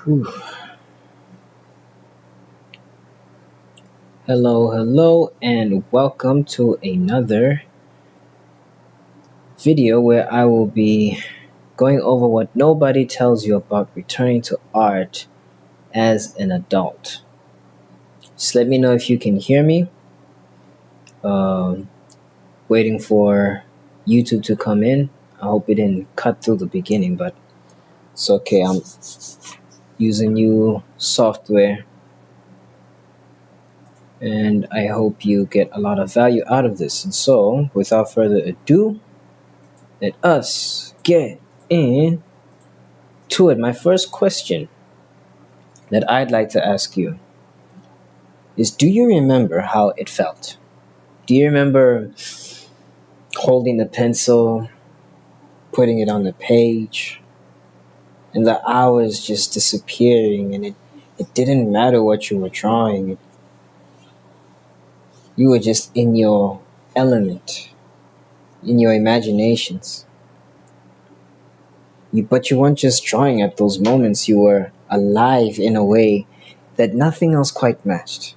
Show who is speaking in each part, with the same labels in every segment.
Speaker 1: Whew. Hello, hello, and welcome to another video where I will be going over what nobody tells you about returning to art as an adult. Just let me know if you can hear me. Um, Waiting for YouTube to come in. I hope it didn't cut through the beginning, but it's okay. I'm using new software and I hope you get a lot of value out of this. And so, without further ado, let us get into it. My first question that I'd like to ask you is, do you remember how it felt? Do you remember holding the pencil, putting it on the page, and the hours just disappearing, and it didn't matter what you were drawing. You were just in your element, in your imaginations. But you weren't just drawing at those moments, you were alive in a way that nothing else quite matched.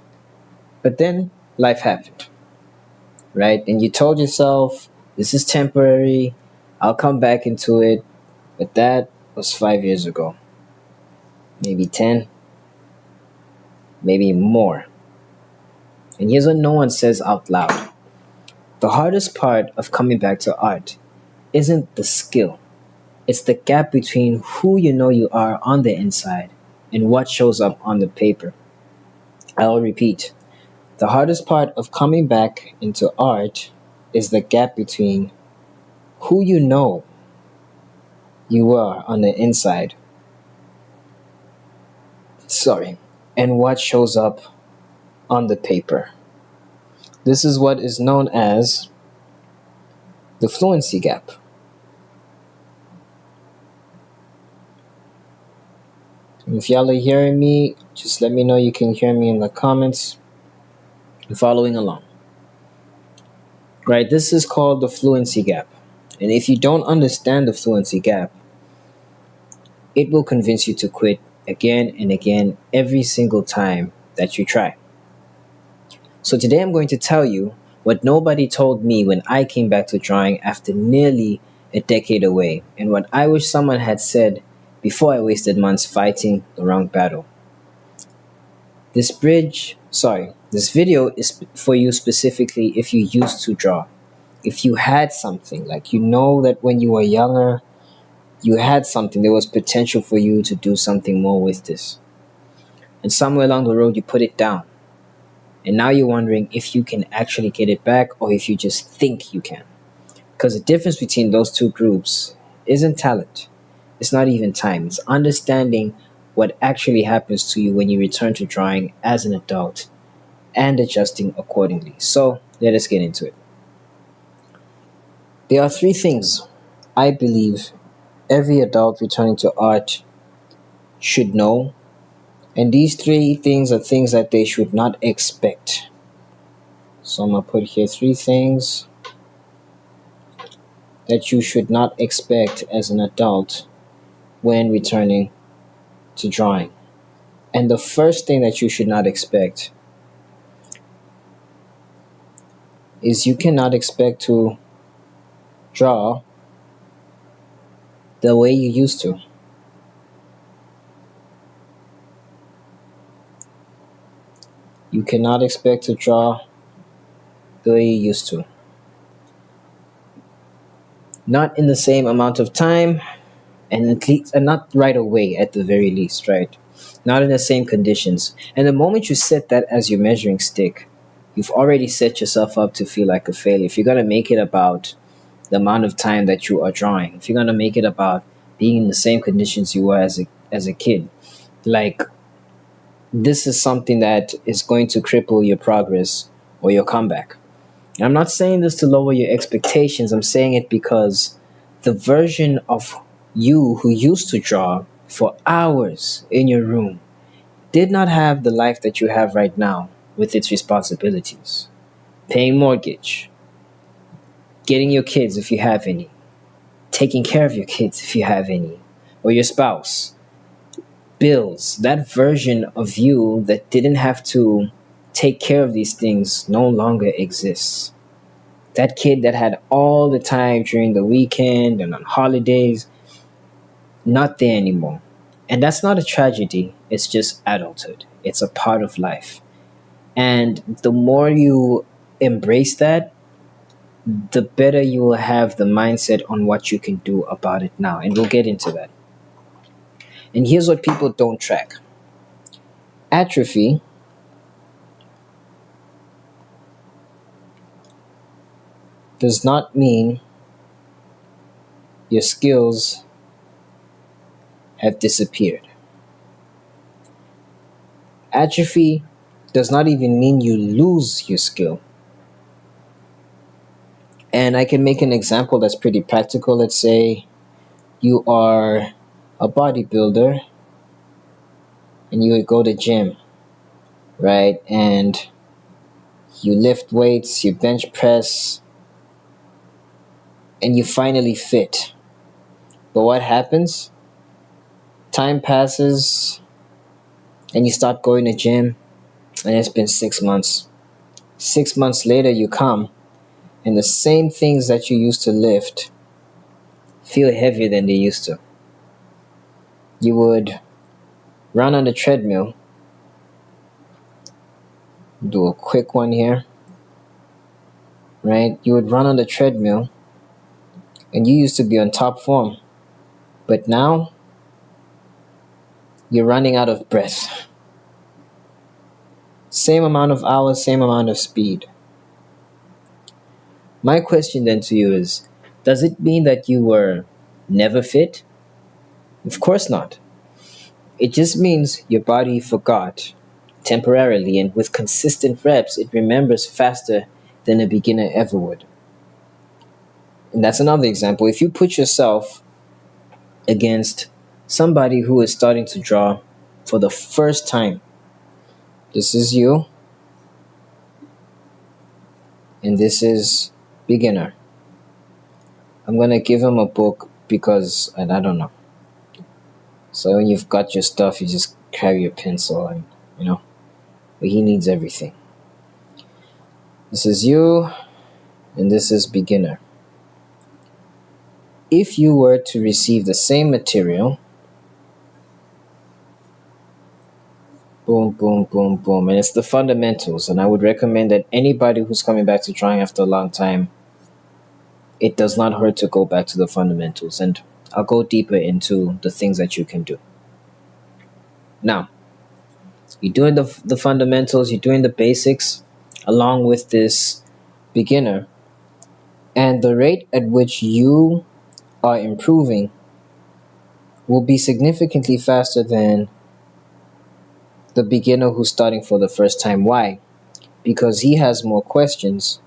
Speaker 1: But then life happened, right? And you told yourself, this is temporary, I'll come back into it. But that was 5 years ago, maybe 10, maybe more. And here's what no one says out loud: the hardest part of coming back to art isn't the skill, it's the gap between who you know you are on the inside and what shows up on the paper. I'll repeat: the hardest part of coming back into art is the gap between who you know you are on the inside, and what shows up on the paper. This is what is known as the fluency gap. If y'all are hearing me, just let me know you can hear me in the comments. I'm following along. Right, this is called the fluency gap. And if you don't understand the fluency gap, it will convince you to quit again and again every single time that you try. So today I'm going to tell you what nobody told me when I came back to drawing after nearly a decade away, and what I wish someone had said before I wasted months fighting the wrong battle. This video is for you specifically if you used to draw. If you had something, like you know that when you were younger, you had something, there was potential for you to do something more with this. And somewhere along the road, you put it down. And now you're wondering if you can actually get it back or if you just think you can. Because the difference between those two groups isn't talent. It's not even time. It's understanding what actually happens to you when you return to drawing as an adult and adjusting accordingly. So let us get into it. There are three things I believe every adult returning to art should know. And these three things are things that they should not expect. So I'm going to put here three things that you should not expect as an adult when returning to drawing. And the first thing that you should not expect is you cannot expect to draw the way you used to. You cannot expect to draw the way you used to. Not in the same amount of time, and at least, and not right away at the very least, right? Not in the same conditions. And the moment you set that as your measuring stick, you've already set yourself up to feel like a failure. If you're going to make it about the amount of time that you are drawing, if you're going to make it about being in the same conditions you were as a kid, like, this is something that is going to cripple your progress or your comeback. And I'm not saying this to lower your expectations. I'm saying it because the version of you who used to draw for hours in your room did not have the life that you have right now with its responsibilities. Paying mortgage, getting your kids if you have any, taking care of your kids if you have any, or your spouse, bills, that version of you that didn't have to take care of these things no longer exists. That kid that had all the time during the weekend and on holidays, not there anymore. And that's not a tragedy, it's just adulthood. It's a part of life. And the more you embrace that, the better you will have the mindset on what you can do about it now. And we'll get into that. And here's what people don't track: atrophy does not mean your skills have disappeared. Atrophy does not even mean you lose your skill. And I can make an example that's pretty practical. Let's say you are a bodybuilder and you would go to gym, right? And you lift weights, you bench press, and you finally fit. But what happens? Time passes and you start going to gym, and it's been 6 months. 6 months later, you come, and the same things that you used to lift feel heavier than they used to. You would run on the treadmill, do a quick one here, right? You would run on the treadmill, and you used to be on top form, but now you're running out of breath. Same amount of hours, same amount of speed. My question then to you is, does it mean that you were never fit? Of course not. It just means your body forgot temporarily, and with consistent reps, it remembers faster than a beginner ever would. And that's another example. If you put yourself against somebody who is starting to draw for the first time, this is you, and this is beginner. I'm going to give him a book because, and I don't know. So when you've got your stuff, you just carry your pencil and, but he needs everything. This is you, and this is beginner. If you were to receive the same material, boom, boom, boom, boom, and it's the fundamentals, and I would recommend that anybody who's coming back to drawing after a long time, it does not hurt to go back to the fundamentals, and I'll go deeper into the things that you can do. Now, you're doing the fundamentals, you're doing the basics along with this beginner, and the rate at which you are improving will be significantly faster than the beginner who's starting for the first time. Why? Because he has more questions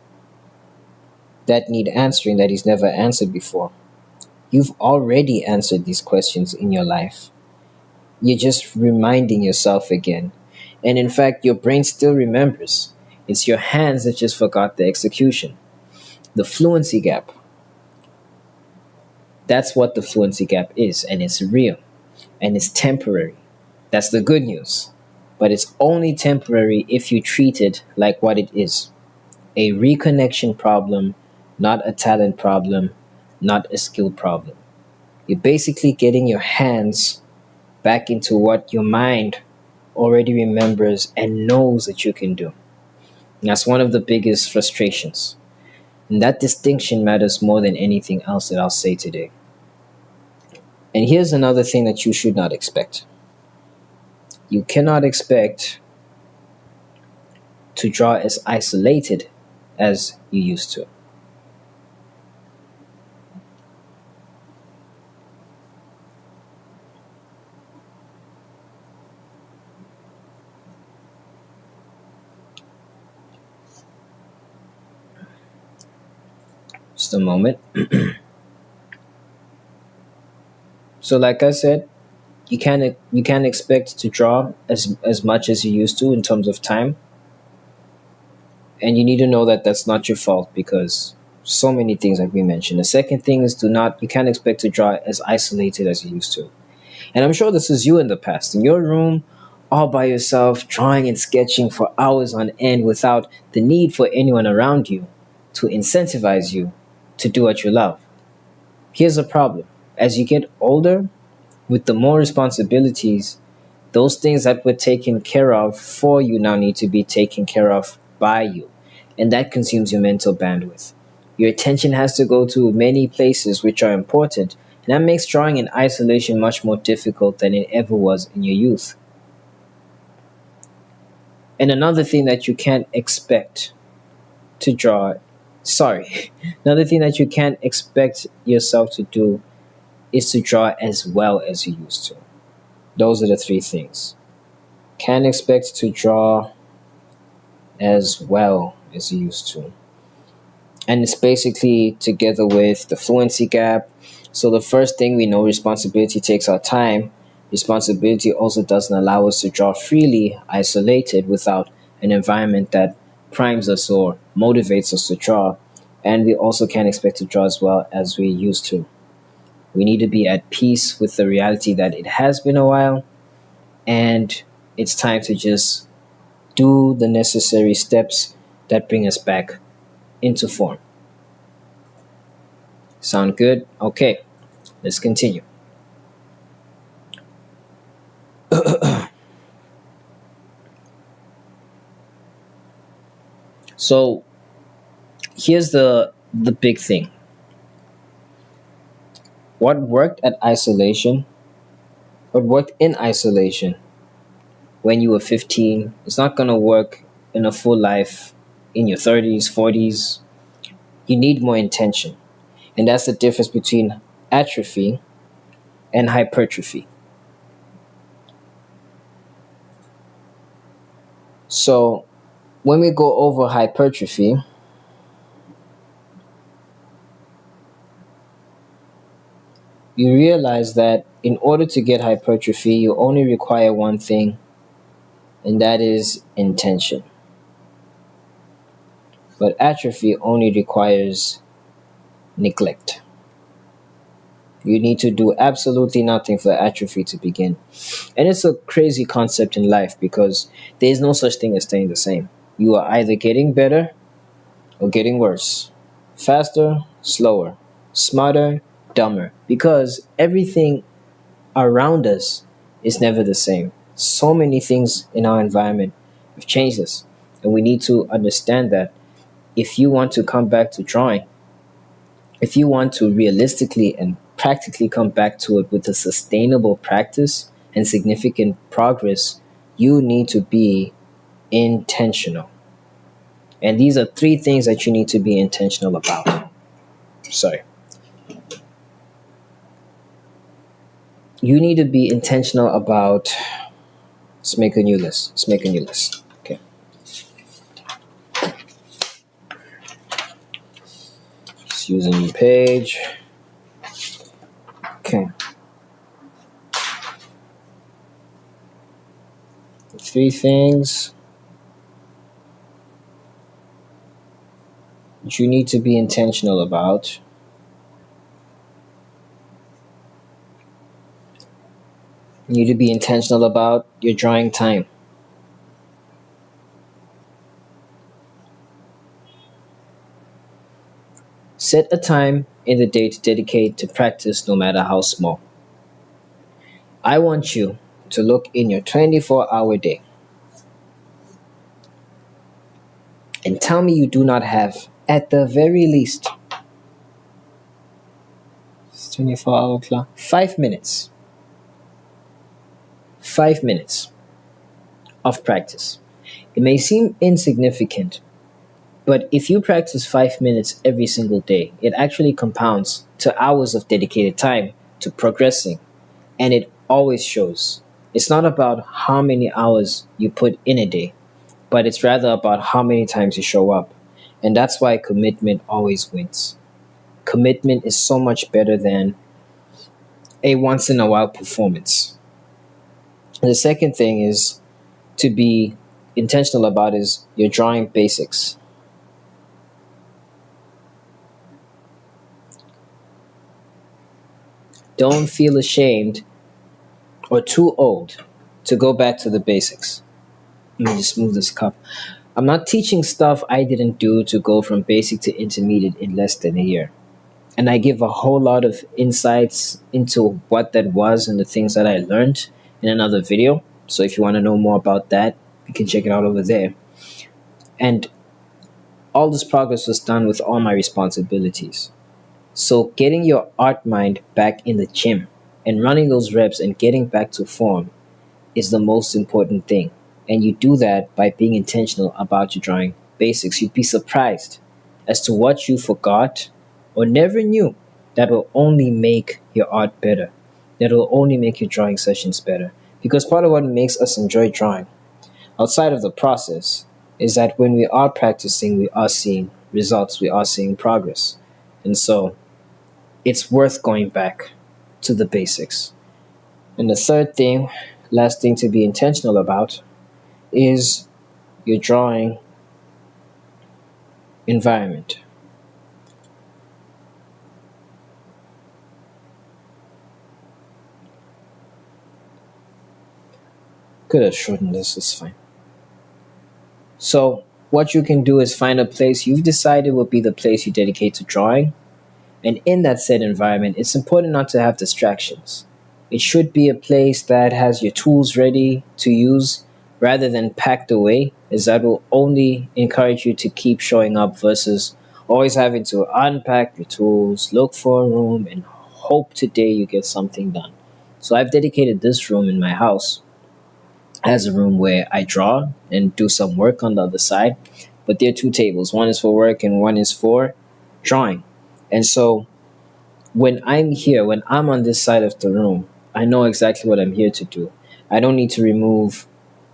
Speaker 1: that need answering that he's never answered before. You've already answered these questions in your life. You're just reminding yourself again. And in fact, your brain still remembers. It's your hands that just forgot the execution. The fluency gap. That's what the fluency gap is, and it's real, and it's temporary. That's the good news. But it's only temporary if you treat it like what it is. A reconnection problem, not a talent problem, not a skill problem. You're basically getting your hands back into what your mind already remembers and knows that you can do. And that's one of the biggest frustrations. And that distinction matters more than anything else that I'll say today. And here's another thing that you should not expect. You cannot expect to draw as isolated as you used to. Just a moment. So like I said, you can't expect to draw as much as you used to in terms of time. And you need to know that that's not your fault, because so many things like we mentioned. The second thing is you can't expect to draw as isolated as you used to. And I'm sure this is you in the past, in your room, all by yourself, drawing and sketching for hours on end without the need for anyone around you to incentivize you to do what you love. Here's the problem: as you get older, with the more responsibilities, those things that were taken care of for you now need to be taken care of by you. And that consumes your mental bandwidth. Your attention has to go to many places which are important, and that makes drawing in isolation much more difficult than it ever was in your youth. And another thing that you can't expect to draw, sorry, another thing that you can't expect yourself to do is to draw as well as you used to. Those are the three things. Can't expect to draw as well as you used to. And it's basically together with the fluency gap. So the first thing we know, responsibility takes our time. Responsibility also doesn't allow us to draw freely, isolated, without an environment that primes us or motivates us to draw. And we also can't expect to draw as well as we used to. We need to be at peace with the reality that it has been a while, and it's time to just do the necessary steps that bring us back into form. Sound good? Okay, let's continue. So here's the big thing. What worked at isolation, what worked in isolation when you were 15, it's not gonna work in a full life in your 30s, 40s. You need more intention. And that's the difference between atrophy and hypertrophy. So when we go over hypertrophy, you realize that in order to get hypertrophy, you only require one thing, and that is intention. But atrophy only requires neglect. You need to do absolutely nothing for atrophy to begin. And it's a crazy concept in life because there is no such thing as staying the same. You are either getting better or getting worse, faster, slower, smarter, dumber, because everything around us is never the same. So many things in our environment have changed us, and we need to understand that if you want to come back to drawing, if you want to realistically and practically come back to it with a sustainable practice and significant progress, you need to be intentional. And these are three things that you need to be intentional about. Sorry. You need to be intentional about. Let's make a new list. Let's make a new list. Okay. Let's use a new page. Okay. Three things that you need to be intentional about. You need to be intentional about your drawing time. Set a time in the day to dedicate to practice, no matter how small. I want you to look in your 24-hour day and tell me you do not have, at the very least, 24-hour clock, 5 minutes. 5 minutes of practice. It may seem insignificant, but if you practice 5 minutes every single day, it actually compounds to hours of dedicated time to progressing, and it always shows. It's not about how many hours you put in a day, but it's rather about how many times you show up. And that's why commitment always wins. Commitment is so much better than a once in a while performance. And the second thing is to be intentional about is your drawing basics. Don't feel ashamed or too old to go back to the basics. Let me just move this cup. I'm not teaching stuff I didn't do to go from basic to intermediate in less than a year. And I give a whole lot of insights into what that was and the things that I learned in another video. So if you want to know more about that, you can check it out over there. And all this progress was done with all my responsibilities. So getting your art mind back in the gym and running those reps and getting back to form is the most important thing. And you do that by being intentional about your drawing basics. You'd be surprised as to what you forgot or never knew that will only make your art better, that will only make your drawing sessions better. Because part of what makes us enjoy drawing, outside of the process, is that when we are practicing, we are seeing results, we are seeing progress. And so it's worth going back to the basics. And the third thing, last thing to be intentional about, is your drawing environment. Could have shortened this, it's fine. So, what you can do is find a place you've decided will be the place you dedicate to drawing. And in that said environment, it's important not to have distractions. It should be a place that has your tools ready to use rather than packed away, as that will only encourage you to keep showing up versus always having to unpack your tools, look for a room, and hope today you get something done. So I've dedicated this room in my house as a room where I draw and do some work on the other side. But there are two tables. One is for work and one is for drawing. And so when I'm here, when I'm on this side of the room, I know exactly what I'm here to do. I don't need to remove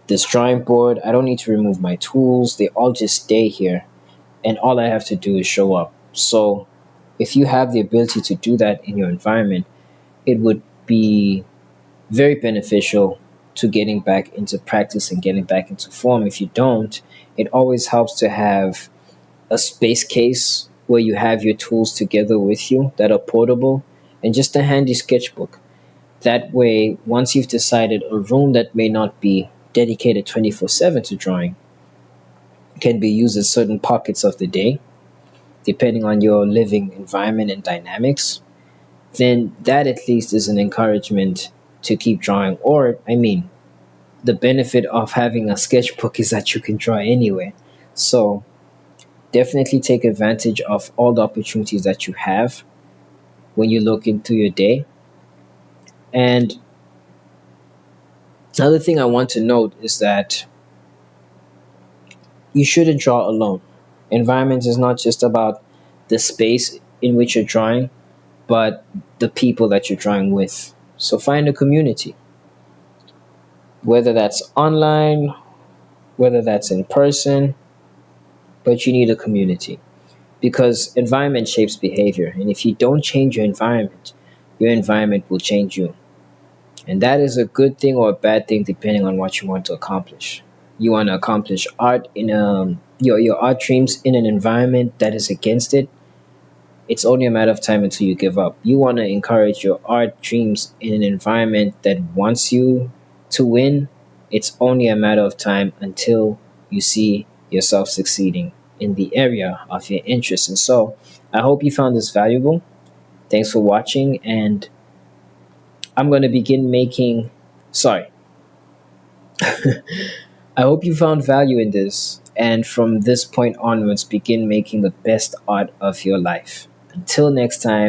Speaker 1: this drawing board. I don't need to remove my tools. They all just stay here. And all I have to do is show up. So if you have the ability to do that in your environment, it would be very beneficial to getting back into practice and getting back into form. If you don't, it always helps to have a space case where you have your tools together with you that are portable and just a handy sketchbook. That way, once you've decided a room that may not be dedicated 24/7 to drawing can be used at certain pockets of the day, depending on your living environment and dynamics, then that at least is an encouragement to keep drawing. Or, I mean, the benefit of having a sketchbook is that you can draw anywhere. So, definitely take advantage of all the opportunities that you have when you look into your day. And another thing I want to note is that you shouldn't draw alone. Environment is not just about the space in which you're drawing, but the people that you're drawing with. So find a community, whether that's online, whether that's in person, but you need a community because environment shapes behavior. And if you don't change your environment will change you. And that is a good thing or a bad thing depending on what you want to accomplish. You want to accomplish art in your art dreams in an environment that is against it. It's only a matter of time until you give up. You want to encourage your art dreams in an environment that wants you to win. It's only a matter of time until you see yourself succeeding in the area of your interest. And so I hope you found this valuable. Thanks for watching. And I'm going to begin making. Sorry. I hope you found value in this. And from this point onwards, begin making the best art of your life. Until next time.